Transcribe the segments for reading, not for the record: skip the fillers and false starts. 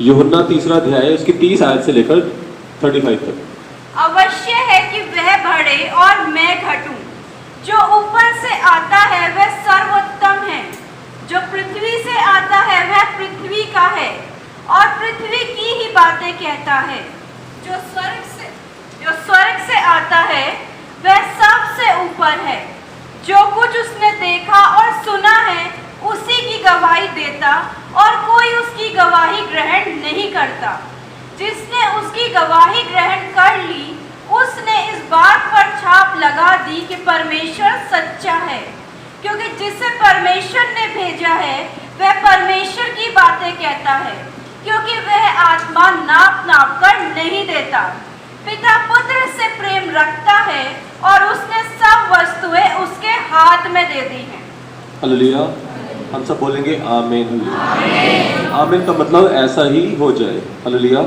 यूहन्ना 3 अध्याय उसकी 30 आयत से लेकर 35 तक। अवश्य है कि वह बढ़े और मैं घटूं। जो ऊपर से आता है वह सर्वोत्तम है, जो पृथ्वी से आता है वह पृथ्वी का है और पृथ्वी की ही बातें कहता है। जो स्वर्ग से आता है वह सबसे ऊपर है। जो कुछ उसने देखा और सुना है उसी की गवाही देता और कोई उसकी गवाही ग्रहण नहीं करता। जिसने उसकी गवाही ग्रहण कर ली उसने इस बात पर छाप लगा दी कि परमेश्वर सच्चा है, क्योंकि जिसे परमेश्वर ने भेजा है वह परमेश्वर की बातें कहता है, क्योंकि वह आत्मा नाप नाप कर नहीं देता। पिता पुत्र से प्रेम रखता है और उसने सब वस्तुएं उसके हाथ में दे दी हैं। हालेलुया। हम सब बोलेंगे आमीन। आमीन का मतलब ऐसा ही हो जाए। हालेलुया।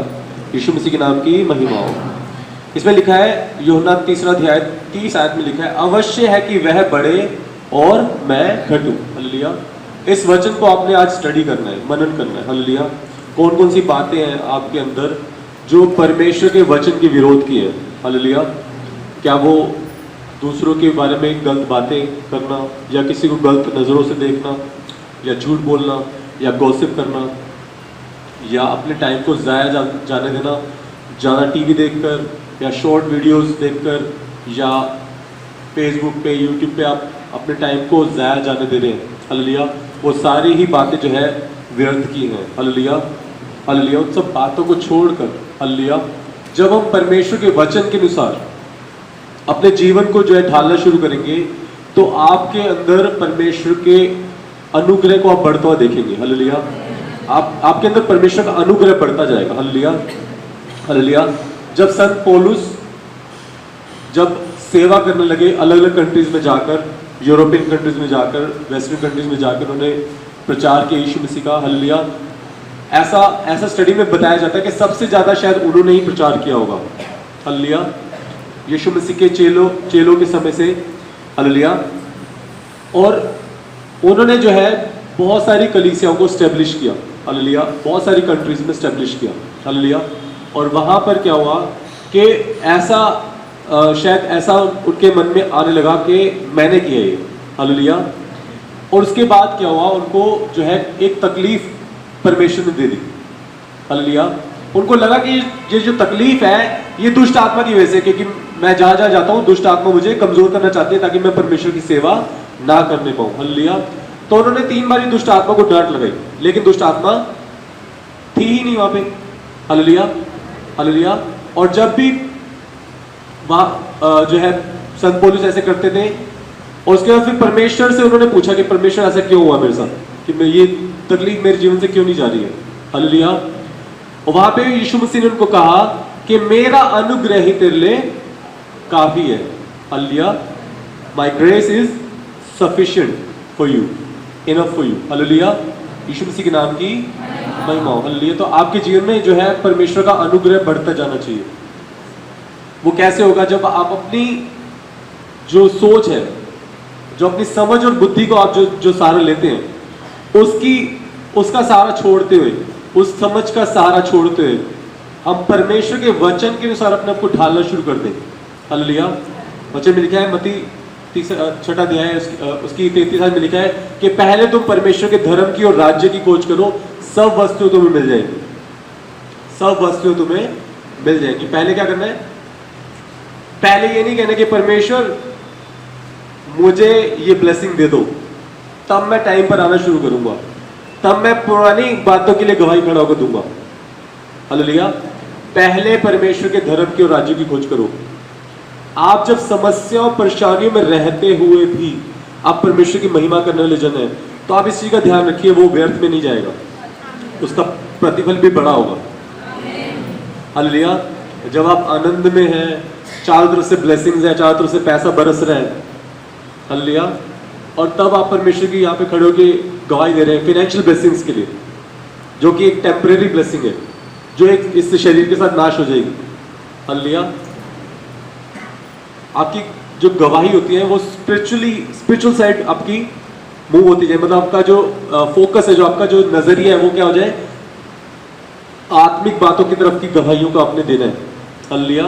यीशु मसीह के नाम की महिमा हो। इसमें लिखा है यूहन्ना 3 अध्याय 30 आयत में लिखा है, अवश्य है कि वह बढ़े और मैं घटूं। हालेलुया। इस वचन को आपने आज स्टडी करना है, मनन करना है। हालेलुया। कौन कौन सी बातें हैं आपके अंदर जो परमेश्वर के वचन के विरोध की है। हालेलुया। क्या वो दूसरों के बारे में गलत बातें करना, या किसी को गलत नज़रों से देखना, या झूठ बोलना, या गॉसिप करना, या अपने टाइम को ज़ाया जाने देना, ज़्यादा टीवी देखकर या शॉर्ट वीडियोस देखकर, या फेसबुक पे यूट्यूब पे आप अपने टाइम को ज़ाया जाने दे रहे हैं। हालेलुया। वो सारी ही बातें जो है व्यर्थ की हैं। हालेलुया। हालेलुया। उन सब बातों को छोड़कर, हालेलुया, जब हम परमेश्वर के वचन के अनुसार अपने जीवन को जो है ढालना शुरू करेंगे तो आपके अंदर परमेश्वर के अनुग्रह को आप बढ़ता हुआ देखेंगे। हालेलुया। आपके अंदर परमेश्वर का अनुग्रह बढ़ता जाएगा। हालेलुया। हालेलुया। जब संत पौलुस जब सेवा करने लगे अलग अलग कंट्रीज में जाकर, यूरोपियन कंट्रीज में जाकर, वेस्टर्न कंट्रीज में जाकर उन्होंने प्रचार किया यीशु मसीह का। हालेलुया। ऐसा स्टडी में बताया जाता है कि सबसे ज़्यादा शायद उन्होंने ही प्रचार किया होगा। हालेलुया। यीशु मसीह के चेलों के समय से। हालेलुया। और उन्होंने जो है बहुत सारी कलीसियाओं को स्टैब्लिश किया। हालेलुया। बहुत सारी कंट्रीज में स्टैब्लिश किया। हालेलुया। और वहाँ पर क्या हुआ कि शायद ऐसा उनके मन में आने लगा कि मैंने किया ये। हालेलुया। और उसके बाद क्या हुआ, उनको जो है एक तकलीफ परमेश्वर ने दे दी। हालेलुया। उनको लगा कि ये जो तकलीफ है ये दुष्ट आत्मा की वजह से, क्योंकि मैं जहाँ जहाँ जाता हूँ दुष्ट आत्मा मुझे कमजोर करना चाहती है ताकि मैं परमेश्वर की सेवा ना करने पाऊँ। हालेलुया। तो उन्होंने 3 बार दुष्ट आत्मा को डांट लगाई, लेकिन दुष्ट आत्मा थी ही नहीं वहां पे। हालेलुया। हालेलुया। और जब भी वहाँ जो है संत पौलुस ऐसे करते थे, और उसके बाद फिर परमेश्वर से उन्होंने पूछा कि परमेश्वर ऐसा क्यों हुआ मेरे साथ, कि मैं ये तकलीफ मेरे जीवन से क्यों नहीं जा रही है। हालेलुया। और वहां पे यीशु मसीह ने उनको कहा कि मेरा अनुग्रह ही तेरे लिए काफी है। Hallelujah. My grace is sufficient for you, enough for you. Hallelujah. यीशु मसीह के नाम की महिमा हो। हालेलुया। तो आपके जीवन में जो है परमेश्वर का अनुग्रह बढ़ता जाना चाहिए। वो कैसे होगा, जब आप अपनी जो सोच है, जो अपनी समझ और बुद्धि को आप जो सहारा लेते हैं, उसका सहारा छोड़ते हुए, उस समझ का सहारा छोड़ते हुए हम परमेश्वर के वचन के अनुसार अपने आप को ढालना शुरू कर दें। हालेलुया। वचन में लिखा है मत्ती 6 अध्याय उसकी 33 में लिखा है कि पहले तुम परमेश्वर के धर्म की और राज्य की खोज करो, सब वस्तुएं तुम्हें मिल जाएगी। सब वस्तुएं तुम्हें मिल जाएगी। पहले क्या करना है? पहले ये नहीं कहना कि परमेश्वर मुझे ये ब्लेसिंग दे दो, तब मैं टाइम पर आना शुरू करूंगा, तब मैं पुरानी बातों के लिए गवाही खड़ा होकर दूंगा। हालेलुया। पहले परमेश्वर के धर्म की और राज्य की खोज करो। आप जब समस्याओं परेशानियों में रहते हुए भी आप परमेश्वर की महिमा करने वाले जन हैं, तो आप इस चीज का ध्यान रखिए, वो व्यर्थ में नहीं जाएगा, उसका प्रतिफल भी बड़ा होगा। हालेलुया। जब आप आनंद में हैं, चारों तरफ से ब्लेसिंग्स है, चारों तरफ से पैसा बरस रहा है। हालेलुया। और तब आप परमेश्वर की यहाँ पे खड़े होकर गवाही दे रहे हैं फाइनेंशियल ब्लेसिंग्स के लिए, जो कि एक टेम्परेरी ब्लेसिंग है, जो एक इस शरीर के साथ नाश हो जाएगी। हालेलुया। आपकी जो गवाही होती है वो स्पिरिचुअल साइड आपकी मूव होती जाए, मतलब आपका जो फोकस है, जो आपका जो नजरिया है वो क्या हो जाए, आत्मिक बातों की तरफ की गवाहियों को आपने देना है। हालेलुया।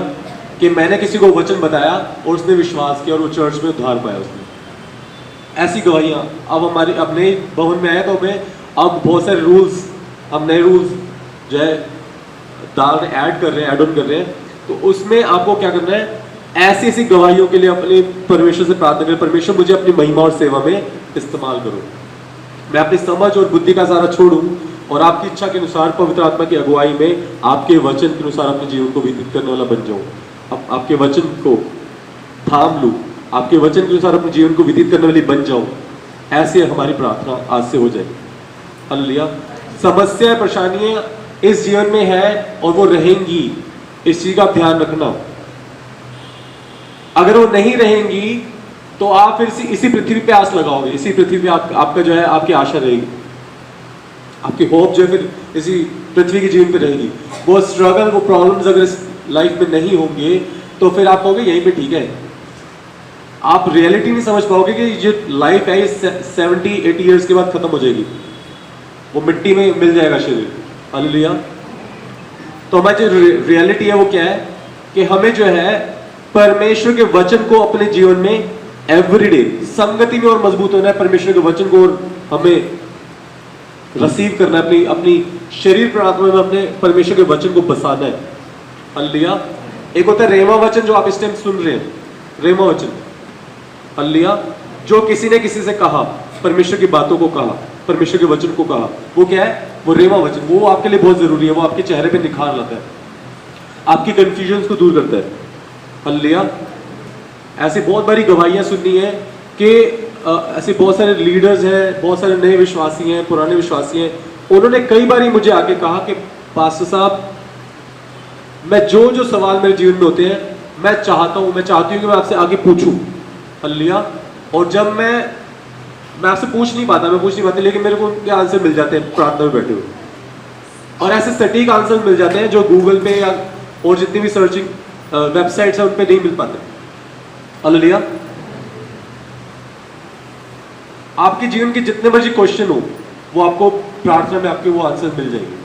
कि मैंने किसी को वचन बताया और उसने विश्वास किया और वो चर्च में उद्धार पाया उसने। ऐसी गवाहियां अब हमारे अपने भवन में आए तो हमें अब बहुत सारे रूल्स, हम नए रूल्स जो है डाल रहे, ऐड कर रहे हैं, ऐड ऑन कर रहे हैं। तो उसमें आपको क्या करना है, ऐसी ऐसी गवाहियों के लिए अपने परमेश्वर से प्रार्थना करें, परमेश्वर मुझे अपनी महिमा और सेवा में इस्तेमाल करो, मैं अपनी समझ और बुद्धि का सहारा छोड़ूं और आपकी इच्छा के अनुसार पवित्र आत्मा की अगुवाई में आपके वचन के अनुसार अपने जीवन को व्यतीत करने वाला बन जाऊं। अब आपके वचन को थाम लूं, आपके वचन के अनुसार अपने जीवन को व्यतीत करने वाली बन जाऊं। ऐसे हमारी प्रार्थना आज से हो जाए। हालेलुया। समस्या परेशानियां इस जीवन में है और वो रहेंगी, इस चीज का ध्यान रखना। अगर वो नहीं रहेंगी तो आप फिर इसी पृथ्वी पे आस लगाओगे, इसी पृथ्वी पे आपका जो है आपकी आशा रहेगी, आपकी होप जो है फिर इसी पृथ्वी के जीवन पे रहेगी। वो स्ट्रगल, वो प्रॉब्लम्स अगर इस लाइफ में नहीं होंगे तो फिर आप कहोगे यहीं पे ठीक है। आप रियलिटी नहीं समझ पाओगे कि ये लाइफ है ये 70-80 ईयर्स के बाद खत्म हो जाएगी, वो मिट्टी में मिल जाएगा शरीर। हालेलुया। तो हमारी जो रियलिटी है वो क्या है कि हमें जो है परमेश्वर के वचन को अपने जीवन में एवरीडे संगति में और मजबूत होना है परमेश्वर के वचन को, और हमें रिसीव करना है अपनी अपनी शरीर प्रार्थना में अपने परमेश्वर के वचन को बसाना है। हालेलुया। एक होता है रेमा वचन जो आप इस टाइम सुन रहे हैं, रेमा वचन। हालेलुया। जो किसी ने किसी से कहा, परमेश्वर की बातों को कहा, परमेश्वर के वचन को कहा, वो क्या है, वो रेमा वचन। वो आपके लिए बहुत जरूरी है, वो आपके चेहरे पे निखार लाता है, आपकी कंफ्यूजन को दूर करता है। हालेलुया। ऐसी बहुत बड़ी गवाहियां सुननी है कि ऐसे बहुत सारे लीडर्स हैं, बहुत सारे नए विश्वासी हैं, पुराने विश्वासी हैं, उन्होंने कई बार मुझे आके कहा कि पास्टर साहब मैं जो सवाल मेरे जीवन में होते हैं मैं चाहती हूँ कि मैं आपसे आगे पूछूं। हालेलुया। और जब मैं आपसे पूछ नहीं पाता, लेकिन मेरे को उनके आंसर मिल जाते हैं प्रार्थना में बैठे हुए, और ऐसे सटीक आंसर मिल जाते हैं जो गूगल पे या और जितनी भी सर्चिंग वेबसाइट्स है उन पे नहीं मिल पाते। हालेलुया। आपके जीवन के जितने मर्जी क्वेश्चन हो वो आपको प्रार्थना में आपके वो आंसर मिल जाएंगे।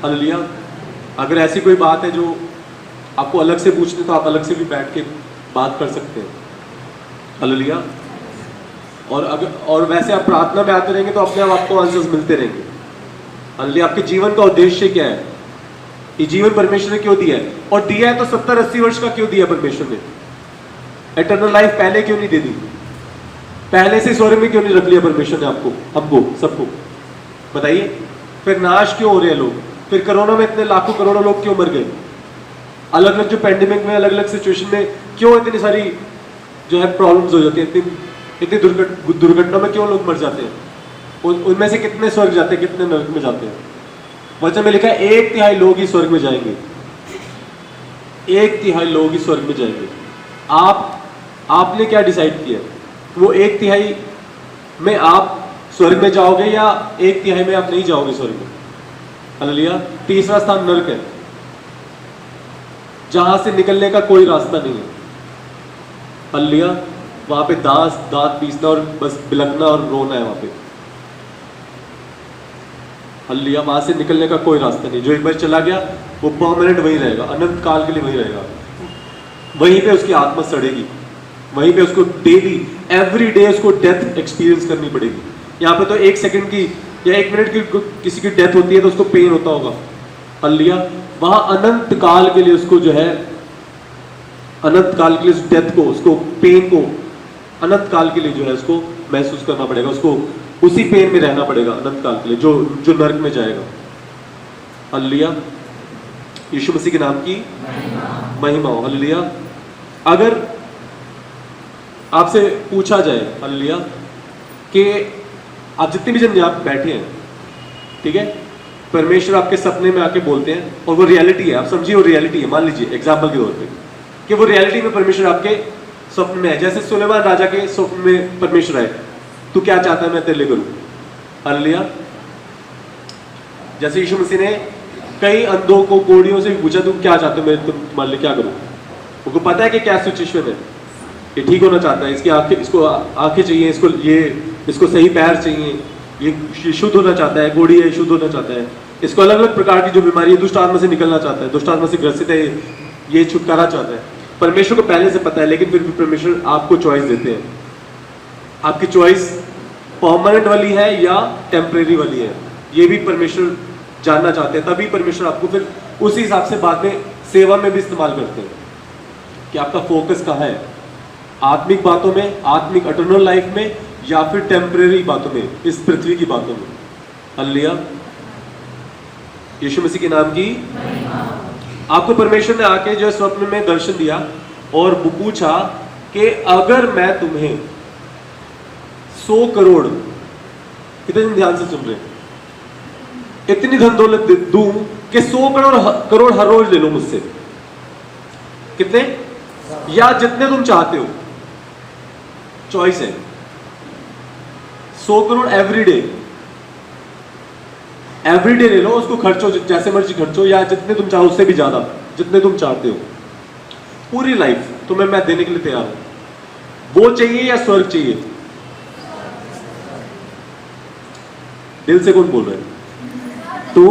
हालेलुया। अगर ऐसी कोई बात है जो आपको अलग से पूछनी तो आप अलग से भी बैठ के बात कर सकते हैं। हालेलुया। और वैसे आप प्रार्थना में आते रहेंगे तो अपने आप आपको आंसर्स मिलते रहेंगे। हालेलुया। आपके जीवन का उद्देश्य क्या है, ये जीवन परमेश्वर ने क्यों दिया है, और दिया है तो 70-80 वर्ष का क्यों दिया परमेश्वर ने, एटर्नल लाइफ पहले क्यों नहीं दे दी, पहले से स्वर्ग में क्यों नहीं रख लिया परमेश्वर ने आपको, हमको, सबको, बताइए। फिर नाश क्यों हो रहे हैं लोग, फिर कोरोना में इतने लाखों करोड़ों लोग क्यों मर गए, अलग अलग जो पैंडेमिक में अलग अलग सिचुएशन में क्यों इतनी सारी जो है प्रॉब्लम्स हो जाती है, इतनी दुर्घटना में क्यों लोग मर जाते हैं, उनमें से कितने स्वर्ग जाते हैं, कितने नरक में जाते हैं। वचन में लिखा है 1/3 लोग ही स्वर्ग में जाएंगे, 1/3 लोग ही स्वर्ग में जाएंगे। आपने क्या डिसाइड किया, वो 1/3 में आप स्वर्ग में जाओगे या 1/3 में आप नहीं जाओगे स्वर्ग में। हालेलुया। तीसरा स्थान नरक है, जहां से निकलने का कोई रास्ता नहीं है। हालेलुया। वहां पे दांत पीसना और बस बिलखना और रोना है वहां पे। हालेलुया। वहां से निकलने का कोई रास्ता नहीं, जो एक बार चला गया वो परमानेंट वहीं रहेगा, अनंत काल के लिए वहीं रहेगा, वहीं पे उसकी आत्मा सड़ेगी, वहीं पे उसको डेली एवरी डे उसको डेथ एक्सपीरियंस करनी पड़ेगी। यहाँ पे तो 1 सेकंड की या 1 मिनट की किसी की डेथ होती है तो उसको पेन होता होगा। हालेलुया। वहां अनंत काल के लिए उसको जो है, अनंत काल के लिए उस डेथ को, उसको पेन को अनंत काल के लिए जो है उसको महसूस करना पड़ेगा, उसको उसी पेन में रहना पड़ेगा अनंत काल के लिए, जो नरक में जाएगा। हालेलुया। यीशु मसीह के नाम की महिमा हो। हालेलुया। अगर आपसे पूछा जाए, हालेलुया, कि आप जितने भी जन यहाँ बैठे हैं, ठीक है, परमेश्वर आपके सपने में आके बोलते हैं और वो रियलिटी है, आप समझिए वो रियलिटी है, मान लीजिए एग्जाम्पल के तौर पे कि वो रियलिटी में परमेश्वर आपके स्वप्न में है, जैसे सुलेमान राजा के स्वप्न में परमेश्वर आए, तू क्या चाहता है मैं तेरे लिए करूं। हालेलुया। जैसे यीशु मसीह ने कई अंधों को, कोढ़ियों से भी पूछा तुम क्या चाहते हो मैं तुम्हारे लिए क्या करूं। उनको पता है कि क्या सिचुएशन है, ये ठीक होना चाहता है, इसकी आंखें, इसको आंखें चाहिए, इसको सही पैर चाहिए, ये शुद्ध होना चाहता है, कोढ़ी है शुद्ध होना चाहता है, इसको अलग अलग प्रकार की जो बीमारी है, दुष्ट आत्मा से निकलना चाहता है, दुष्ट आत्मा से ग्रसित है, ये छुटकारा चाहता है। परमेश्वर को पहले से पता है, लेकिन फिर भी परमेश्वर आपको चॉइस देते हैं। आपकी चॉइस परमानेंट वाली है या टेम्परेरी वाली है, ये भी परमेश्वर जानना चाहते हैं। तभी परमेश्वर आपको फिर उसी हिसाब से बाद में सेवा में भी इस्तेमाल करते हैं कि आपका फोकस कहाँ है, आत्मिक बातों में, आत्मिक इटर्नल लाइफ में, या फिर टेम्परेरी बातों में, इस पृथ्वी की बातों में। हालेलुया, यीशु मसीह के नाम की। आपको परमेश्वर ने आके जो स्वप्न में दर्शन दिया और वो पूछा कि अगर मैं तुम्हें 100 करोड़, कितने ध्यान से सुन रहे हैं, इतनी धन दौलत दूं कि 100 करोड़ हर रोज ले लो मुझसे, कितने या जितने तुम चाहते हो, चॉइस है। 100 करोड़ एवरीडे ले लो, उसको खर्चो जैसे मर्जी खर्चो, या जितने तुम चाहो उससे भी ज्यादा, जितने तुम चाहते हो, पूरी लाइफ तुम्हें मैं देने के लिए तैयार हूं। वो चाहिए या स्वर्ग चाहिए? दिल से कौन बोल रहे हैं? तो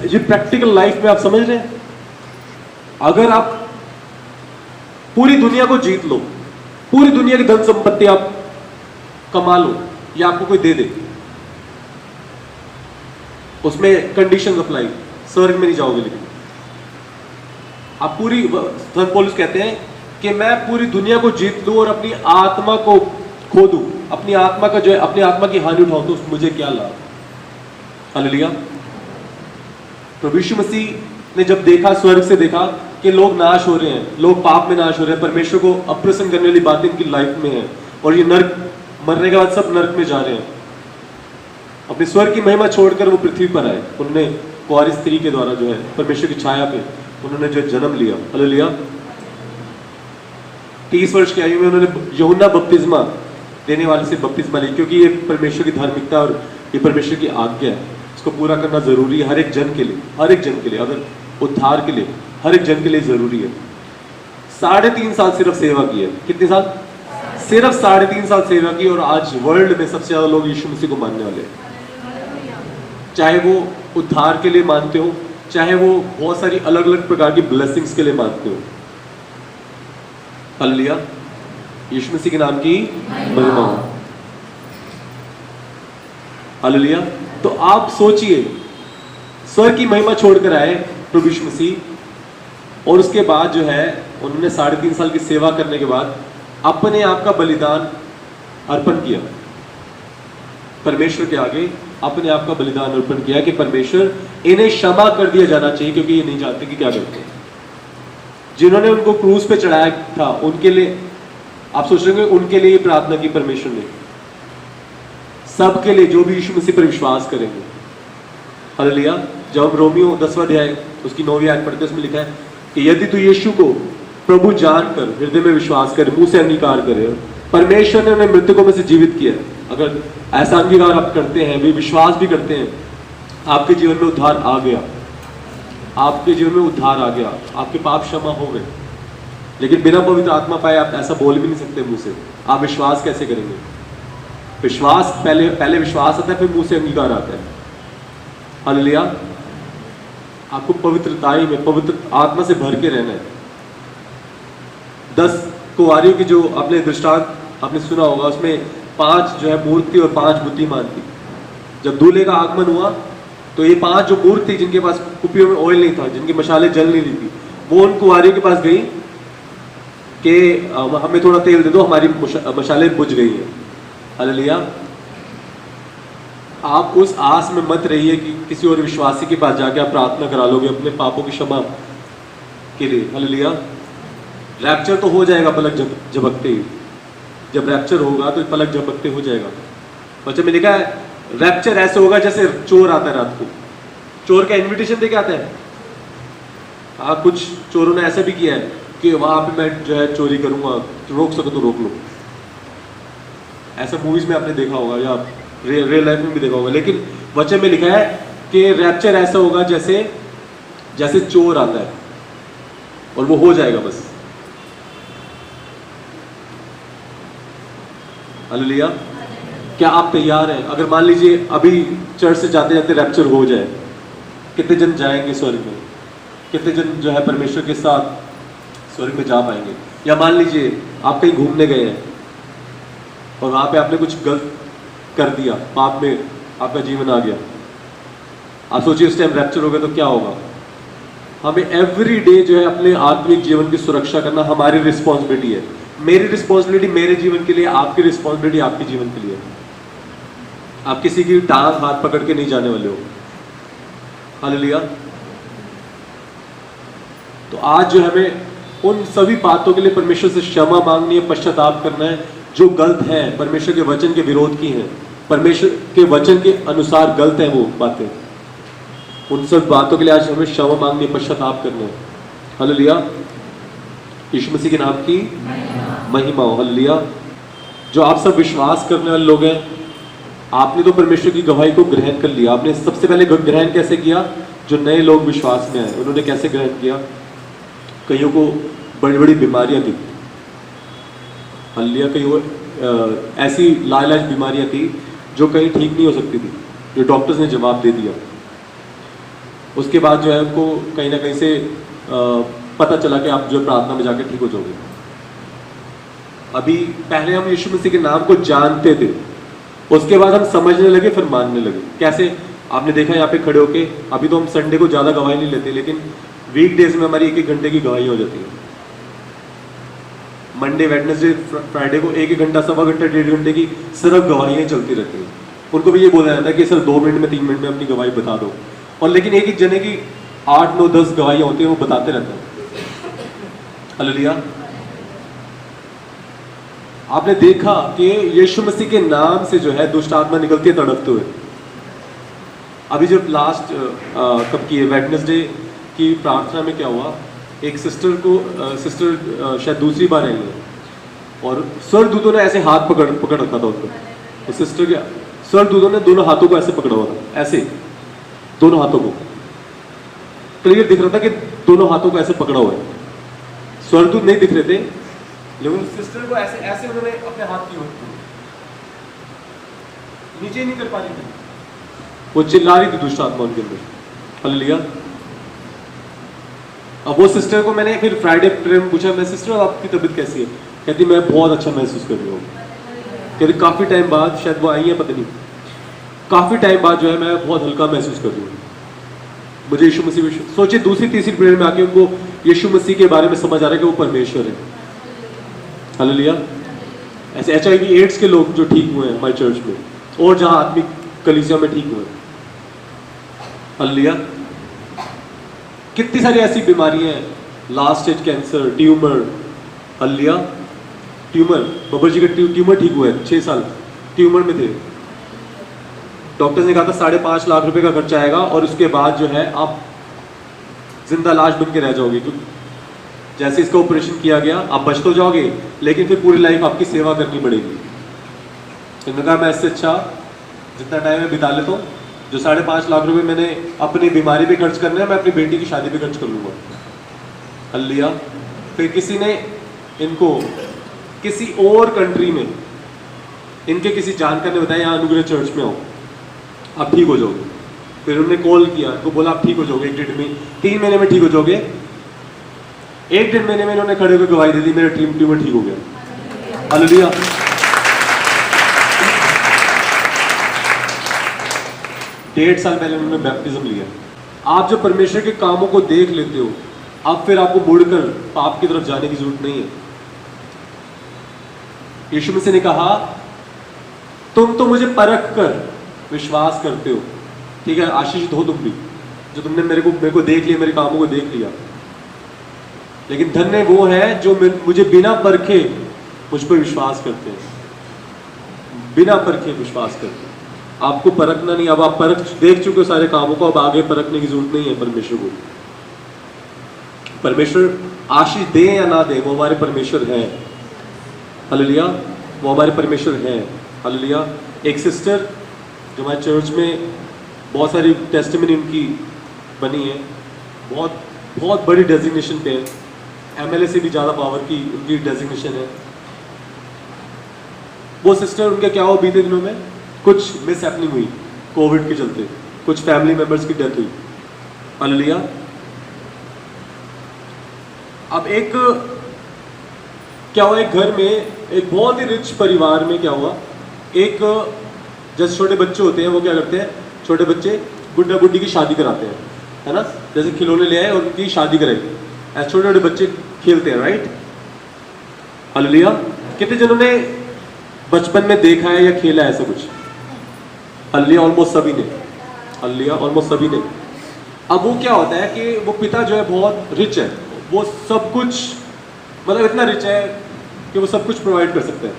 ये प्रैक्टिकल लाइफ में आप समझ रहे हैं, अगर आप पूरी दुनिया को जीत लो, पूरी दुनिया की धन संपत्ति आप कमा लो, या आपको कोई दे दे, उसमें कंडीशन अप्लाई, स्वर्ग में नहीं जाओगे। लेकिन आप पूरी, संत पौलुस कहते हैं कि मैं पूरी दुनिया को जीत लूं और अपनी आत्मा को खो दूं, अपनी आत्मा का जो है, अपनी आत्मा की हानि उठाऊं, तो मुझे क्या लाभ? हालेलुया। प्रभु यीशु मसीह ने जब देखा, स्वर्ग से देखा कि लोग नाश हो रहे हैं, लोग पाप में नाश हो रहे हैं, परमेश्वर को अप्रसन्न करने वाली बातें इनकी लाइफ में है, और ये नर्क, मरने के बाद सब नर्क में जा रहे हैं, अपने स्वर्ग की महिमा छोड़कर वो पृथ्वी पर आए। उन्होंने कुंवारी स्त्री के द्वारा जो है परमेश्वर की छाया पे उन्होंने जो जन्म लिया। हालेलुया। 30 वर्ष की आयु में उन्होंने यूहन्ना बपतिस्मा देने वाले से बपतिस्मा ली, क्योंकि ये परमेश्वर की धार्मिकता और ये परमेश्वर की आज्ञा है, इसको पूरा करना जरूरी है हर एक जन के लिए, हर एक जन के लिए, अगर उद्धार के लिए हर एक जन के लिए जरूरी है। 3.5 साल सिर्फ सेवा की है। कितने साल? सिर्फ 3.5 साल सेवा की, और आज वर्ल्ड में सबसे ज्यादा लोग यीशु मसीह को मानने वाले हैं। चाहे वो उद्धार के लिए मानते हो, चाहे वो बहुत सारी अलग अलग प्रकार की ब्लेसिंग्स के लिए मानते हो। हालेलुया, यीशु मसीह के नाम की महिमा हो। हालेलुया। तो आप सोचिए, स्वर्ग की महिमा छोड़कर आए प्रभु यीशु मसीह, और उसके बाद जो है उन्होंने 3.5 साल की सेवा करने के बाद अपने आप का बलिदान अर्पण किया परमेश्वर के आगे, अपने आप का बलिदान अर्पण किया कि परमेश्वर इन्हें क्षमा कर दिया जाना चाहिए, क्योंकि ये नहीं जानते कि क्या करते हैं। जिन्होंने उनको क्रूस पे चढ़ाया था उनके लिए, आप सोच रहे होंगे, उनके लिए प्रार्थना की परमेश्वर ने, सबके लिए जो भी यीशु मसीह पर विश्वास करेंगे। हालेलुया। जब हम रोमियो 10वां अध्याय उसकी 9वीं आयत पढ़ते हैं, उसमें लिखा है कि यदि तू यीशु को प्रभु जानकर हृदय में विश्वास करे, मुंह से अंगीकार करे, परमेश्वर ने उन्हें मृतकों में से जीवित किया, अगर ऐसा अंगीकार आप करते हैं, भी विश्वास भी करते हैं, आपके जीवन में उद्धार आ गया, आपके जीवन में उद्धार आ गया, आपके पाप क्षमा हो गए। लेकिन बिना पवित्र आत्मा पाए आप ऐसा बोल भी नहीं सकते मुंह से। आप विश्वास कैसे करेंगे? विश्वास पहले विश्वास आता है, फिर मुंह से अंगीकार आता है। हालेलुया। आपको पवित्रताई में, पवित्र आत्मा से भर के रहना है। 10 कुंवारियों की जो आपने दृष्टांत आपने सुना होगा, उसमें 5 जो है मूर्ति और 5 बुद्धिमान थी। जब दूल्हे का आगमन हुआ तो ये 5 जो मूर्ति थी, जिनके पास कुपियों में ऑयल नहीं था, जिनकी मशालें जल नहीं रही थी, वो उन कुंवारियों के पास गई कि हमें थोड़ा तेल दे दो, हमारी मशालें बुझ गई हैं। हालेलुया। आप उस आस में मत रहिए कि किसी और विश्वासी के पास जाके आप प्रार्थना करा लोगे अपने पापों की क्षमा के लिए। हालेलुया। रैप्चर तो हो जाएगा पलक झपकते ही, जब रैप्चर होगा तो पलक झपकते हो जाएगा। बच्चे में लिखा है रैप्चर ऐसे होगा जैसे चोर आता है रात को, चोर का इनविटेशन दे के आता है। हाँ, कुछ चोरों ने ऐसा भी किया है कि वहां पे मैं जो है चोरी करूंगा, रोक सको तो रोक लो। ऐसा मूवीज में आपने देखा होगा या रियल लाइफ में भी देखा होगा। लेकिन वचन में लिखा है कि रैप्चर ऐसा होगा जैसे चोर आता है, और वो हो जाएगा बस। हालेलुया। क्या आप तैयार हैं? अगर मान लीजिए अभी चर्च से जाते जाते रैप्चर हो जाए, कितने जन जाएंगे स्वर्ग में? कितने जन जो है परमेश्वर के साथ स्वर्ग में जा पाएंगे? या मान लीजिए आप कहीं घूमने गए हैं और वहाँ पे आपने कुछ गलत कर दिया, पाप में आपका जीवन आ गया, आप सोचिए उस टाइम रैप्चर होगा तो क्या होगा? हमें एवरी डे जो है अपने आत्मिक जीवन की सुरक्षा करना हमारी रिस्पॉन्सिबिलिटी है। मेरी रिस्पॉन्सिबिलिटी मेरे जीवन के लिए, आपकी रिस्पॉन्सिबिलिटी आपके जीवन के लिए। आप किसी की टांग हाथ पकड़ के नहीं जाने वाले हो। हालेलुया। तो आज जो हमें उन सभी बातों के लिए परमेश्वर से क्षमा मांगनी है, पश्चाताप करना है जो गलत है, परमेश्वर के वचन के विरोध की हैं, परमेश्वर के वचन के अनुसार गलत है वो बातें। उन सब बातों के लिए आज हमें क्षमा मांगनी है, पश्चाताप करना है। हालेलुया। यीशु मसीह के नाम की महिमा हो। हालेलुया। जो आप सब विश्वास करने वाले लोग हैं, आपने तो परमेश्वर की गवाही को ग्रहण कर लिया। आपने सबसे पहले ग्रहण कैसे किया? जो नए लोग विश्वास में आए उन्होंने कैसे ग्रहण किया? कईयों को बड़ी बड़ी बीमारियां थी। हालेलुया। कईयों ऐसी लाइलाज बीमारियां थी जो कहीं ठीक नहीं हो सकती थी, जो डॉक्टर्स ने जवाब दे दिया। उसके बाद जो है उनको कहीं ना कहीं से पता चला कि आप जो प्रार्थना में जाकर ठीक हो जाओगे। अभी पहले हम यीशु मसीह के नाम को जानते थे, उसके बाद हम समझने लगे, फिर मानने लगे। कैसे? आपने देखा यहाँ पे खड़े होके, अभी तो हम संडे को ज़्यादा गवाही नहीं लेते, लेकिन वीकडेज में हमारी 1-1 घंटे की गवाही हो जाती है। मंडे, वेडनेसडे, फ्राइडे को 1-1 घंटा, सवा घंटा, 1.5 घंटे की सिर्फ गवाहियाँ चलती रहती हैं। उनको भी ये बोला जाता है कि सर 2 मिनट में 3 मिनट में अपनी गवाही बता दो। और लेकिन एक जने की 8, 9, 10 गवाहियाँ होती हैं, वो बताते रहते हैं। हालेलुया। आपने देखा कि यीशु मसीह के नाम से जो है दुष्ट आत्मा निकलती है तड़पते हुए। अभी जब लास्ट कब की है, वेडनेसडे की प्रार्थना में क्या हुआ, एक सिस्टर शायद दूसरी बार आई है और स्वर्गदूतों ने ऐसे हाथ पकड़ रखा था उसको। उस सिस्टर के स्वर्गदूतों ने दोनों हाथों को ऐसे पकड़ा हुआ था, ऐसे दोनों हाथों को क्लियर दिख रहा था कि दोनों हाथों को ऐसे पकड़ा हुआ है। स्वर्गदूत नहीं दिख रहे थे, लेकिन सिस्टर को ऐसे ऐसे उन्होंने अपने हाथ की नीचे नहीं कर पा रही थी, वो चिल्ला रही थी दुष्ट आत्मा उनके अंदर। हालेलुया। अब वो सिस्टर को मैंने फिर फ्राइडे प्रेयर में पूछा, मैं सिस्टर आपकी तबीयत कैसी है? कहती मैं बहुत अच्छा महसूस कर रही हूँ। कहती काफ़ी टाइम बाद, शायद वो आई है पता नहीं, काफ़ी टाइम बाद जो है मैं बहुत हल्का महसूस कर रही हूँ। मुझे यीशु मसीह, सोचिए दूसरी तीसरी प्रेयर में आके उनको यीशु मसीह के बारे में समझ आ रहा है कि वो परमेश्वर है। हालेलुया। ऐसे HIV एड्स के लोग जो ठीक हुए हैं हमारे चर्च में, और जहाँ आत्मिक कलीसिया में ठीक हुए। हालेलुया। कितनी सारी ऐसी बीमारियां हैं, last stage cancer, tumour. Hallelujah. Tumour, Babbar ji का ट्यूमर ठीक हुआ है, 6 साल ट्यूमर में थे। डॉक्टर्स ने कहा था 5.5 लाख रुपए का खर्चा आएगा और उसके बाद जो है आप जिंदा लाश बन के रह जाओगे। जैसे इसका ऑपरेशन किया गया, आप बच तो जाओगे, लेकिन फिर पूरी लाइफ आपकी सेवा करनी पड़ेगी। इन्होंने कहा मैं इससे अच्छा जितना टाइम में बिता लेता हूँ, जो 5.5 लाख रुपए मैंने अपनी बीमारी पे खर्च करना है, मैं अपनी बेटी की शादी पे खर्च कर लूँगा। हालेलुया। फिर किसी ने इनको किसी और कंट्री में, इनके किसी जानकार ने बताया यहाँ अनुग्रह चर्च में आओ, आप ठीक हो जाओगे। फिर उन्होंने कॉल किया, उनको बोला आप ठीक हो जाओगे 3 महीने में ठीक हो जाओगे। 1-1.5 महीने में इन्होंने खड़े होकर गवाही दे दी, मेरा ट्यूमर ठीक हो गया। हालेलुया। डेढ़ साल पहले उन्होंने बैप्टिज्म लिया। आप जब परमेश्वर के कामों को देख लेते हो, अब फिर आपको मुड़कर पाप की तरफ जाने की जरूरत नहीं है। यीशु मसीह ने कहा तुम तो मुझे परख कर विश्वास करते हो, ठीक है, आशीषित हो तुम भी जो तुमने मेरे को देख लिया, मेरे कामों को देख लिया। लेकिन धन्य वो है जो मुझे बिना परखे मुझ पर विश्वास करते हैं, बिना परखे विश्वास करते हैं। आपको परखना नहीं, अब आप परख देख चुके हो सारे कामों को, अब आगे परखने की जरूरत नहीं है परमेश्वर को। परमेश्वर आशीष दे या ना दे, वो हमारे परमेश्वर है। हालेलुया। वो हमारे परमेश्वर है। हालेलुया। एक सिस्टर जो हमारे चर्च में बहुत सारी टेस्टिमनी उनकी बनी है, बहुत बड़ी डेजिग्नेशन पे है, MLA से भी ज़्यादा पावर की उनकी डेजिग्नेशन है। वो सिस्टर, उनका क्या हुआ बीते दिनों में, कुछ मिस हैपनिंग हुई कोविड के चलते, कुछ फैमिली मेम्बर्स की डेथ हुई। हालेलुया। अब एक क्या हुआ, एक घर में, एक बहुत ही रिच परिवार में क्या हुआ, एक जैसे छोटे बच्चे होते हैं वो क्या करते हैं, छोटे बच्चे बुढ़ा बुढ़ी की शादी कराते हैं, है ना, जैसे खिलौने ले आए और उनकी शादी कराई, ऐसे छोटे छोटे बच्चे खेलते हैं, राइट। हालेलुया। कितने जनों ने बचपन में देखा है या खेला है ऐसा कुछ? हालेलुया, ऑलमोस्ट सभी ने। हालेलुया, ऑलमोस्ट सभी ने। अब वो क्या होता है कि वो पिता जो है बहुत रिच है, वो सब कुछ, मतलब इतना रिच है कि वो सब कुछ प्रोवाइड कर सकता है,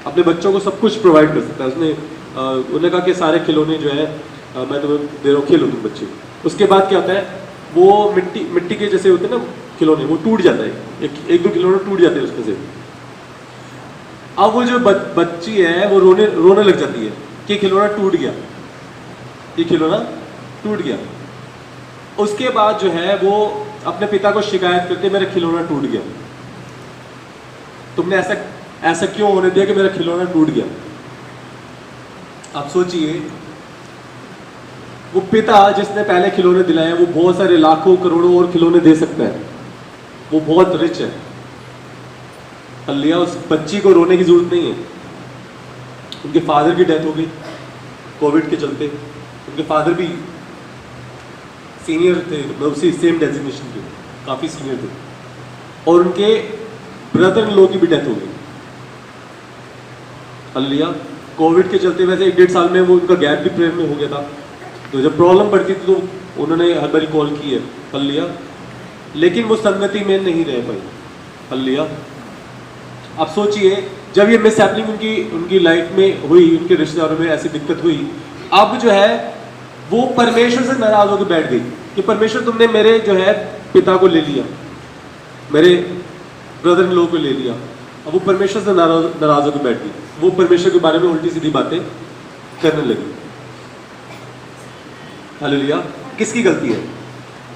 अपने बच्चों को सब कुछ प्रोवाइड कर सकता है। उसने उन्होंने कहा कि सारे खिलौने जो है मैं तुम्हें दे रहा हूँ, खेलो तुम बच्चे। उसके बाद क्या होता है, वो मिट्टी के जैसे होते हैं ना खिलौने, वो टूट जाता है, एक दो खिलौने टूट जाते हैं उसमें से। अब वो जो बच्ची है वो रोने लग जाती है कि खिलौना टूट गया, ये खिलौना टूट गया। उसके बाद जो है वो अपने पिता को शिकायत करती है, मेरा खिलौना टूट गया, तुमने ऐसा क्यों होने दिया कि मेरा खिलौना टूट गया। आप सोचिए, वो पिता जिसने पहले खिलौने दिलाए वो बहुत सारे लाखों करोड़ों और खिलौने दे सकता है, वो बहुत रिच है। हालेलुया। उस बच्ची को रोने की जरूरत नहीं है। उनके फादर की डेथ हो गई कोविड के चलते, उनके फादर भी सीनियर थे, मतलब उसी सेम डेजिग्नेशन के, काफ़ी सीनियर थे, और उनके ब्रदर इन लॉ की भी डेथ हो गई। हालेलुया। कोविड के चलते वैसे 1-1.5 साल में वो उनका गैप भी प्रेयर में हो गया था, तो जब प्रॉब्लम पड़ती थी तो उन्होंने हर बारी कॉल की है। हालेलुया। लेकिन वो संगति में नहीं रह पाई। हालेलुया। आप सोचिए, जब ये मिस हैपनिंग उनकी लाइफ में हुई, उनके रिश्तेदारों में ऐसी दिक्कत हुई, अब जो है वो परमेश्वर से नाराज होकर बैठ गई कि परमेश्वर तुमने मेरे जो है पिता को ले लिया, मेरे ब्रदर इन लॉ को ले लिया। अब वो परमेश्वर से नाराज होकर बैठ गई, वो परमेश्वर के बारे में उल्टी सीधी बातें करने लगी। हालेलुया। किसकी गलती है?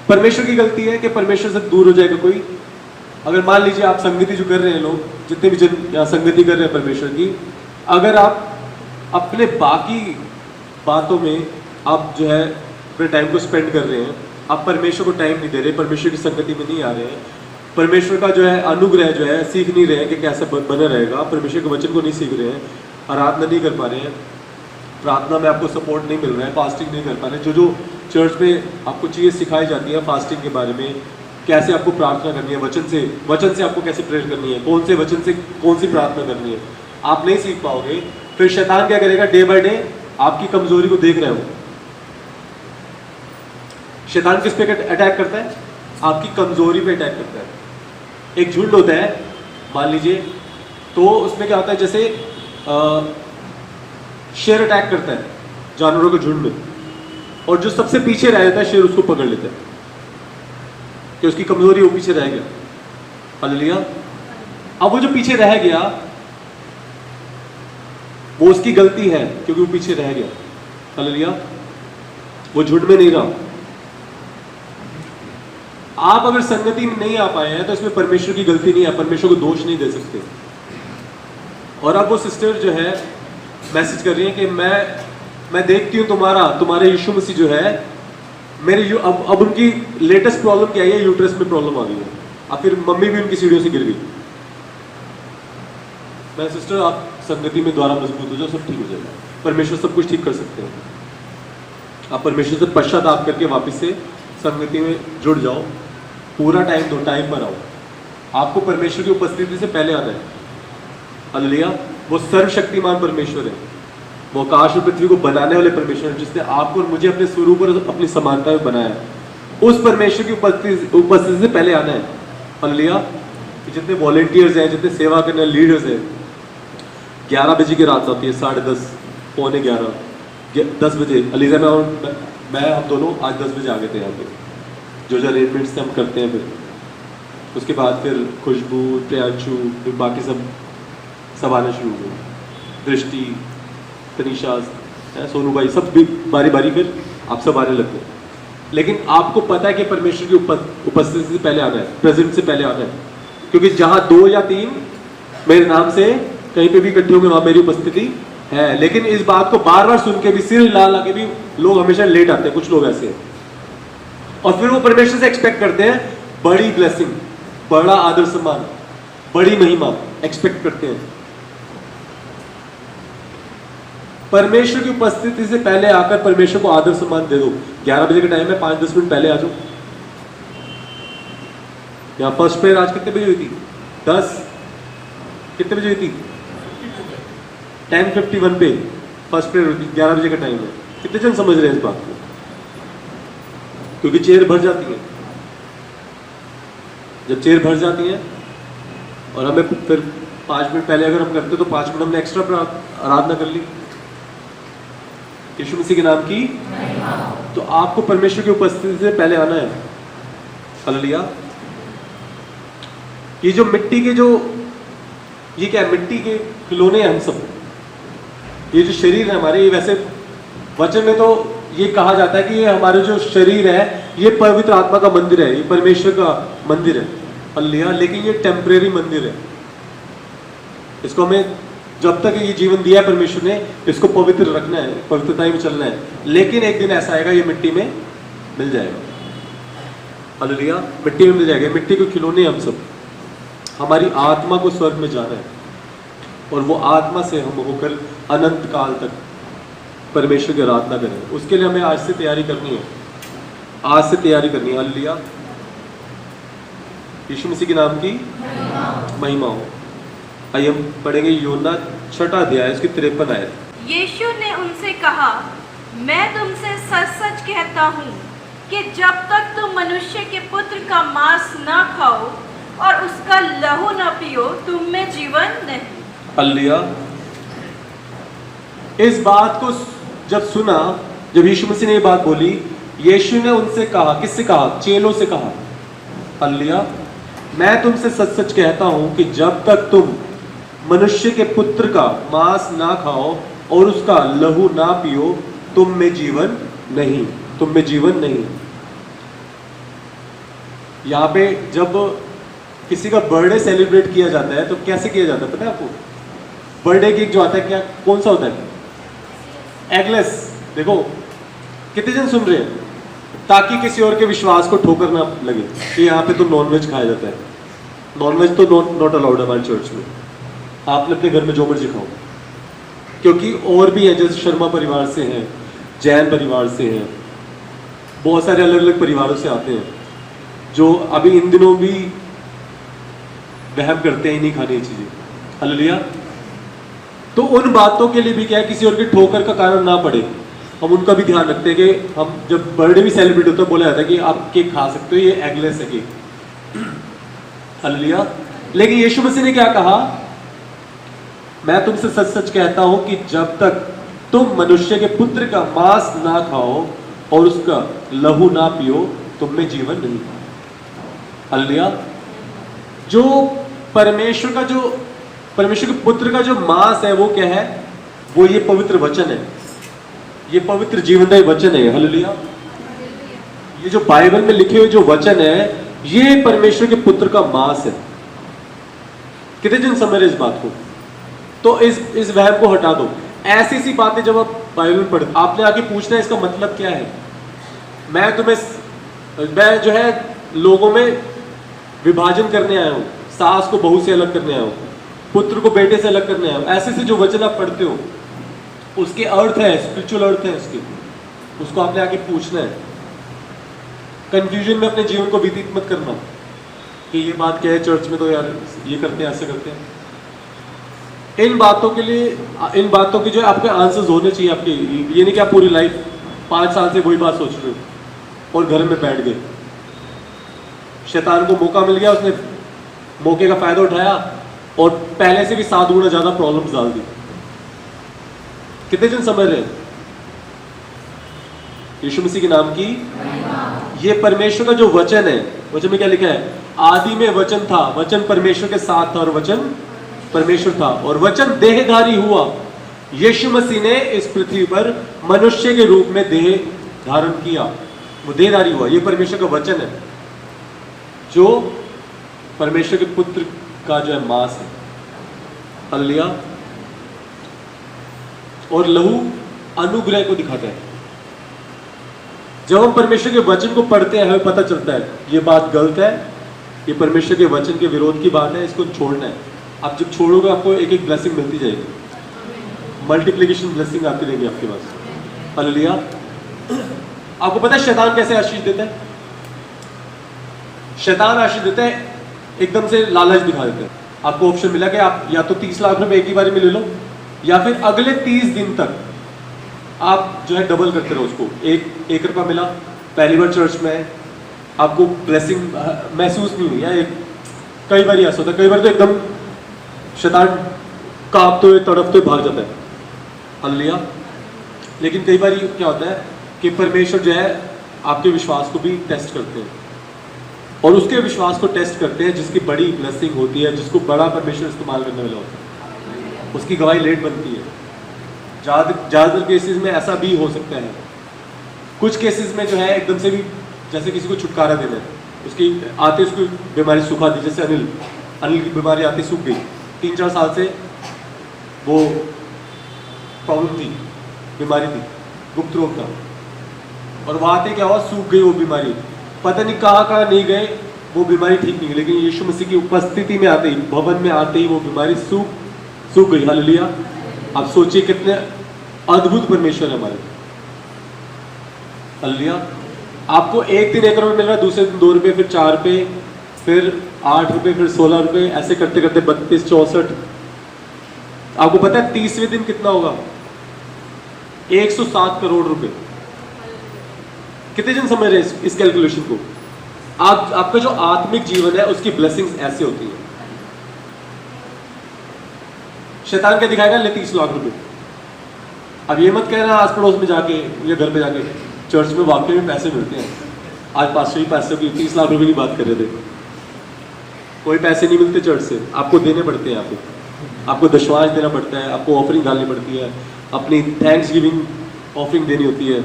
परमेश्वर की गलती है कि परमेश्वर से दूर हो जाएगा कोई? अगर मान लीजिए आप संगति जो कर रहे हैं, लोग जितने भी जन यहाँ संगति कर रहे हैं परमेश्वर की, अगर आप अपने बाकी बातों में आप जो है अपने टाइम को स्पेंड कर रहे हैं, आप परमेश्वर को टाइम नहीं दे रहे, परमेश्वर की संगति में नहीं आ रहे हैं, परमेश्वर का जो है अनुग्रह जो है सीख नहीं रहे हैं कि कैसे बना रहेगा, परमेश्वर के वचन को नहीं सीख रहे हैं, आराधना नहीं कर पा रहे हैं, प्रार्थना में आपको सपोर्ट नहीं मिल रहा है, फास्टिंग नहीं कर पा रहे हैं। जो चर्च में आपको चीज़ें सिखाई जाती है फास्टिंग के बारे में, कैसे आपको प्रार्थना करनी है, वचन से आपको कैसे प्रेयर करनी है, कौन से वचन से कौन सी प्रार्थना करनी है, आप नहीं सीख पाओगे। फिर शैतान क्या करेगा? डे बाय डे आपकी कमजोरी को देख रहे हो। शैतान किस पे अटैक करता है? आपकी कमजोरी पे अटैक करता है। एक झुंड होता है मान लीजिए, तो उसमें क्या होता है, जैसे शेर अटैक करता है जानवरों के झुंड में, और जो सबसे पीछे रह जाता है शेर उसको पकड़ लेता है कि उसकी कमजोरी वो पीछे रह गया। हालेलुया। अब वो जो पीछे रह गया वो उसकी गलती है क्योंकि वो पीछे रह गया। हालेलुया। वो झुंड में नहीं रहा। आप अगर संगति में नहीं आ पाए हैं तो इसमें परमेश्वर की गलती नहीं है, परमेश्वर को दोष नहीं दे सकते। और अब वो सिस्टर जो है मैसेज कर रही है कि मैं देखती हूँ तुम्हारे यीशु मसीह जो है मेरे अब उनकी लेटेस्ट प्रॉब्लम क्या है, यूट्रस में प्रॉब्लम आ गई है, और फिर मम्मी भी उनकी सीढ़ियों से गिर गई। मैं सिस्टर आप संगति में द्वारा मजबूत हो जाओ, सब ठीक हो जाएगा, परमेश्वर सब कुछ ठीक कर सकते हैं। आप परमेश्वर से पश्चाताप करके वापस से संगति में जुड़ जाओ, पूरा टाइम दो, टाइम पर आओ। आपको परमेश्वर की उपस्थिति से पहले आना है। हालेलुया। वो सर्वशक्तिमान परमेश्वर है, वो आकाश और पृथ्वी को बनाने वाले परमेश्वर है, जिसने आपको और मुझे अपने स्वरूप और अपनी समानता में बनाया है। उस परमेश्वर की उपस्थिति से पहले आना है। हालेलुया। जितने वॉलंटियर्स हैं, जितने सेवा करने वाले लीडर्स हैं, 11 बजे की रात होती है, 10:30, पौने 11, 10 बजे अलीजा में और मैं हम दोनों आज 10 बजे आ गए थे यहाँ पे। जो अरेंजमेंट्स हम करते हैं, फिर उसके बाद फिर खुशबू, प्रियांशु, फिर बाकी सब आना शुरू हुए, दृष्टि, तनीषा, सोनू भाई, सब भी बारी बारी फिर आप सब आने लगते हैं। लेकिन आपको पता है कि परमेश्वर की उपस्थिति से पहले आना है, प्रेजेंट से पहले आना है, क्योंकि जहाँ 2 या 3 मेरे नाम से कहीं पे भी इकट्ठे होंगे वहाँ मेरी उपस्थिति है। लेकिन इस बात को बार बार सुन के भी, सिर हिला के भी लोग हमेशा लेट आते हैं। कुछ लोग ऐसे हैं, और फिर वो परमेश्वर से एक्सपेक्ट करते हैं बड़ी ब्लेसिंग, बड़ा आदर सम्मान, बड़ी महिमा एक्सपेक्ट करते हैं। परमेश्वर की उपस्थिति से पहले आकर परमेश्वर को आदर सम्मान दे दो। 11 बजे का टाइम है, 5-10 मिनट पहले आ जाओ। यहाँ फर्स्ट प्रेयर आज कितने बजे हुई थी? 10 कितने बजे हुई थी? 10:51 पे फर्स्ट प्रेयर हुई थी। 11 बजे का टाइम है। कितने जन समझ रहे हैं इस बात को? क्योंकि चेयर भर जाती है। जब चेयर भर जाती है और हमें फिर 5 मिनट पहले अगर हम करते तो 5 मिनट हमने एक्स्ट्रा आराधना कर ली यीशु मसीह के नाम की। तो आपको परमेश्वर की उपस्थिति से पहले आना है। हालेलुया। ये जो मिट्टी के ये क्या है? मिट्टी के खिलौने हैं हम सब। ये जो शरीर है हमारे, ये वैसे वचन में तो ये कहा जाता है कि ये हमारे जो शरीर है ये पवित्र आत्मा का मंदिर है, ये परमेश्वर का मंदिर है। हालेलुया। लेकिन ये टेम्परेरी मंदिर है। इसको हमें जब तक ये जीवन दिया है परमेश्वर ने, इसको पवित्र रखना है, पवित्रता में चलना है। लेकिन एक दिन ऐसा आएगा ये मिट्टी में मिल जाएगा। हालेलुया। मिट्टी में मिल जाएगा। मिट्टी को खिलौने हम सब। हमारी आत्मा को स्वर्ग में जाना है और वो आत्मा से हम होकर अनंत काल तक परमेश्वर की आराधना करें। उसके लिए हमें आज से तैयारी करनी है। आज से तैयारी करनी है। हालेलुया। यीशु मसीह के नाम की महिमा हो। आइए हम पढ़ेंगे यूहन्ना 6 अध्याय इसकी 53 आयत। यीशु ने उनसे कहा, मैं तुमसे सच सच कहता हूँ कि जब तक तुम मनुष्य के पुत्र का मांस न खाओ और उसका लहू न पियो, तुम में जीवन नहीं। हालेलुया। इस बात को जब सुना, जब यीशु मसीह ने ये बात बोली, यीशु ने उनसे कहा, किससे कहा? चेलों से कहा। हालेलुया। मैं तुमसे सच सच कहता हूं कि जब तक तुम मनुष्य के पुत्र का मांस ना खाओ और उसका लहू ना पियो, तुम में जीवन नहीं, तुम में जीवन नहीं। यहाँ पे जब किसी का बर्थडे सेलिब्रेट किया जाता है तो कैसे किया जाता है पता है आपको? बर्थडे केक जो आता है, क्या कौन सा होता है? एगलेस। देखो कितने जन सुन रहे हैं? ताकि किसी और के विश्वास को ठोकर ना लगे कि यहाँ पे तो नॉनवेज खाया जाता है। नॉनवेज तो नॉट अलाउड हमारे चर्च में। आपने अपने घर में जो मर्जी खाओ, क्योंकि और भी हैं जैसे शर्मा परिवार से हैं, जैन परिवार से हैं, बहुत सारे अलग अलग परिवारों से आते हैं जो अभी इन दिनों भी वहम करते हैं नहीं खाने ये चीजें। हालेलुया। तो उन बातों के लिए भी क्या है, किसी और की ठोकर का कारण ना पड़े, हम उनका भी ध्यान रखते हैं कि हम जब बर्थडे भी सेलिब्रेट होता है बोला जाता है कि आप केक खा सकते हो, ये एगलेस है केक। हालेलुया। लेकिन यीशु मसीह ने क्या कहा? मैं तुमसे सच सच कहता हूं कि जब तक तुम मनुष्य के पुत्र का मांस ना खाओ और उसका लहू ना पियो, तुम में जीवन नहीं। हालेलुया। जो परमेश्वर के पुत्र का जो मांस है वो क्या है? वो ये पवित्र वचन है, ये पवित्र जीवनदायी वचन है। हालेलुया। ये जो बाइबल में लिखे हुए जो वचन है, ये परमेश्वर के पुत्र का मांस है। कितने जन समझ रहे इस बात को? तो इस वहम को हटा दो। ऐसी सी बातें जब आप बाइबल पढ़ते, आपने आके पूछना है इसका मतलब क्या है। मैं जो है लोगों में विभाजन करने आया हूँ, सास को बहू से अलग करने आया हूँ, पुत्र को बेटे से अलग करने आया हूँ। ऐसे से जो वचन आप पढ़ते हो उसके अर्थ है, स्पिरिचुअल अर्थ है उसके, उसको आपने आके पूछना है। कंफ्यूजन में अपने जीवन को व्यतीत मत करना कि ये बात क्या है, चर्च में तो यार ये करते हैं, ऐसे करते हैं। इन बातों के जो आपके आंसर्स होने चाहिए आपके। ये नहीं कि आप पूरी लाइफ 5 साल से वही बात सोच रहे हो और घर में बैठ गए। शैतान को मौका मिल गया, उसने मौके का फायदा उठाया और पहले से भी 7 गुना ज्यादा प्रॉब्लम्स डाल दी। कितने जन समझ रहे हैं? यीशु मसीह के नाम की। ये परमेश्वर का जो वचन है, वचन में क्या लिखा है? आदि में वचन था, वचन परमेश्वर के साथ था और वचन परमेश्वर था और वचन देहधारी हुआ। यीशु मसीह ने इस पृथ्वी पर मनुष्य के रूप में देह धारण किया, वो देहधारी हुआ। ये परमेश्वर का वचन है जो परमेश्वर के पुत्र का जो है मांस है। हालेलुया। और लहू अनुग्रह को दिखाता है। जब हम परमेश्वर के वचन को पढ़ते हैं हमें पता चलता है ये बात गलत है, ये परमेश्वर के वचन के विरोध की बात है, इसको छोड़ना है। आप जब छोड़ोगे आपको एक एक ब्लेसिंग मिलती जाएगी, मल्टीप्लिकेशन ब्लेसिंग आती रहेगी आपके पास। हालेलुया। आपको पता है शैतान कैसे आशीष देता है? शैतान आशीष देता है एकदम से लालच दिखा देता है। आपको ऑप्शन मिला कि आप या तो 30 लाख रुपए एक ही बारी में ले लो, या फिर अगले 30 दिन तक आप जो है डबल करते रहो उसको। एक रुपया मिला, पहली बार चर्च में आपको ब्लेसिंग महसूस नहीं हुई, या कई बार ऐसा होता है, कई बार तो एकदम शैतान कांपते हुए तड़पते हुए भाग जाता है। हालेलुया। लेकिन कई बार क्या होता है कि परमेश्वर जो है आपके विश्वास को भी टेस्ट करते हैं, और उसके विश्वास को टेस्ट करते हैं जिसकी बड़ी ब्लेसिंग होती है, जिसको बड़ा परमेश्वर इस्तेमाल करने वाला होता है, उसकी गवाही लेट बनती है। ज़्यादातर केसेस में ऐसा भी हो सकता है। कुछ केसेस में जो है एकदम से भी, जैसे किसी को छुटकारा देना है, उसकी आते उसकी बीमारी सुखा दी, जैसे अनिल की बीमारी आती सूख गई। 3-4 साल से वो प्रॉब्लम थी, बीमारी थी, गुप्त रोग था, और वहाँ आते क्या हुआ, सूख गई वो बीमारी। पता नहीं कहाँ नहीं गए, वो बीमारी ठीक नहीं हुई, लेकिन यीशु मसीह की उपस्थिति में आते ही, भवन में आते ही वो बीमारी सूख गई। हालेलुया। आप सोचिए कितने अद्भुत परमेश्वर है हमारे। हालेलुया। आपको एक दिन 1 रुपये मिल रहा है, दूसरे दिन 2 रुपये, फिर 4 रुपये, फिर 8 रुपये, फिर 16 रुपये, ऐसे करते करते 32, 64। आपको पता है 30वें दिन कितना होगा? 107 करोड़ रुपए। कितने जन समझ रहे हैं इस कैलकुलेशन को? आपका जो आत्मिक जीवन है उसकी ब्लेसिंग्स ऐसे होती है। शैतान क्या दिखाएगा? ले 30 लाख रुपए। अब ये मत कहना आस पड़ोस में जाके या घर पे जाके, चर्च में वाकई में पैसे मिलते हैं। आज पास्टर ही पैसे की 30 लाख रुपए की बात कर रहे थे। कोई पैसे नहीं मिलते चर्च से, आपको देने पड़ते हैं। आपको दशवांश देना पड़ता है, आपको ऑफरिंग डालनी पड़ती है, अपनी थैंक्स गिविंग ऑफरिंग देनी होती है,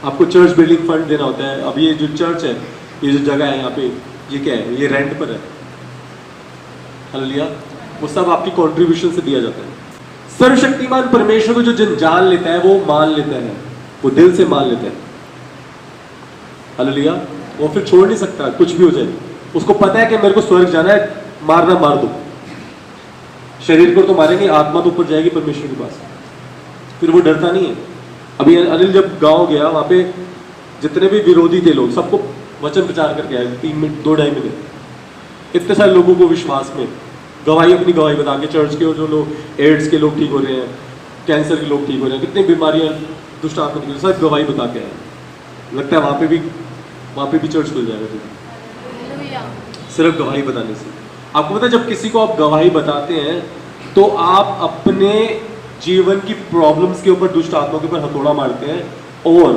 आपको चर्च बिल्डिंग फंड देना होता है। अब ये जो चर्च है, ये जो जगह है यहाँ पे, ये क्या है? ये रेंट पर है। हालेलुया। वो सब आपकी कंट्रीब्यूशन से दिया जाता है। सर्वशक्तिमान परमेश्वर को जो जन जान लेता है वो मान लेता है, वो दिल से मान लेता है। हालेलुया। वो फिर छोड़ नहीं सकता, कुछ भी हो जाए। उसको पता है कि मेरे को स्वर्ग जाना है, मारना मार दो। शरीर को तो मारेंगे, आत्मा तो ऊपर जाएगी परमेश्वर के पास। फिर वो डरता नहीं है। अभी अनिल जब गांव गया, वहां पे जितने भी विरोधी थे लोग, सबको वचन प्रचार करके आए 3 मिनट 2-2.5 मिनट। इतने सारे लोगों को विश्वास में गवाही, अपनी गवाही बता के, चर्च के जो लोग एड्स के लोग ठीक हो रहे हैं, कैंसर के लोग ठीक हो रहे हैं, कितनी बीमारियां दुष्ट आत्मा की, सब गवाही बता के आए। लगता है वहाँ पे भी चर्च खुल जाएगा सिर्फ गवाही बताने से। आपको पता है जब किसी को आप गवाही बताते हैं तो आप अपने जीवन की प्रॉब्लम्स के ऊपर, दुष्ट आत्मा के ऊपर हथौड़ा मारते हैं, और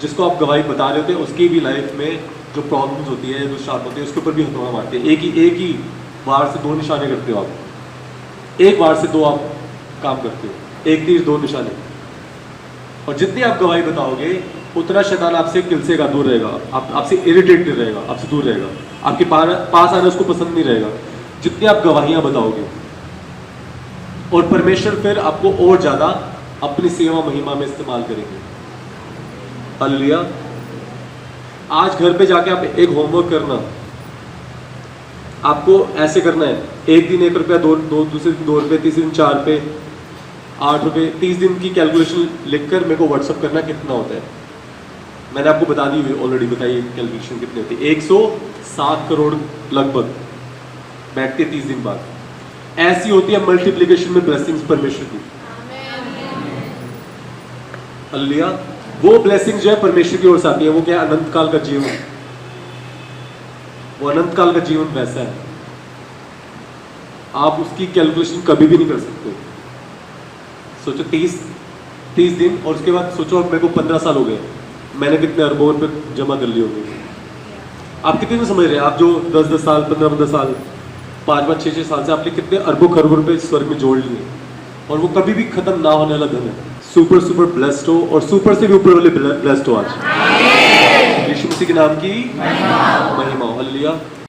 जिसको आप गवाही बता रहे होते हैं उसकी भी लाइफ में जो प्रॉब्लम्स होती है, दुष्ट आत्मा होती है, उसके ऊपर भी हथौड़ा मारते हैं। एक ही वार से 2 निशाने करते हो आप। एक वार से 2 आप काम करते हो, 1 तीर 2 निशाने। और जितनी आप गवाही बताओगे उतना शैतान आपसे किलसेगा, दूर रहेगा, आपसे इरिटेटेड रहेगा, आपसे दूर रहेगा, आपके पास आना उसको पसंद नहीं रहेगा, जितनी आप गवाहियां बताओगे। और परमेश्वर फिर आपको और ज्यादा अपनी सेवा महिमा में इस्तेमाल करेंगे। हालेलुया। आज घर पे जाके आप एक होमवर्क करना, आपको ऐसे करना है, एक दिन 1 रुपया, दूसरे दिन 2 रुपये, तीसरे दिन 4 रुपये, 8 रुपये, 30 दिन की कैलकुलेशन लिखकर मेरे को व्हाट्सअप करना कितना होता है। मैंने आपको बता दी हुई, ऑलरेडी बताई कैलकुलेशन कितनी होती है। 107 करोड़ लगभग बैठते 30 दिन बाद। ऐसी होती है मल्टीप्लिकेशन में ब्लेसिंग्स परमेश्वर की। हालेलुया। वो ब्लेसिंग जो है परमेश्वर की ओर से आती है। वो क्या है? अनंत काल का जीवन। वो अनंत काल का जीवन वैसा है, आप उसकी कैलकुलेशन कभी भी नहीं कर सकते। सोचो 30 दिन, और उसके बाद सोचो मेरे को 15 साल हो गए, मैंने कितने अरबों रुपये जमा कर लिए होंगे। आप कितने में समझ रहे हैं? आप जो 10-10 साल, 15-15 साल, 5-5, 6-6 साल से आपने कितने अरबों खरबों रुपये स्वर्ग में जोड़ लिए, और वो कभी भी खत्म ना होने वाला धन है। सुपर ब्लेस्ड हो, और सुपर से भी ऊपर वाले ब्लेस्ड हो आज। यीशु मसीह के नाम की महिमा हो। हालेलुया।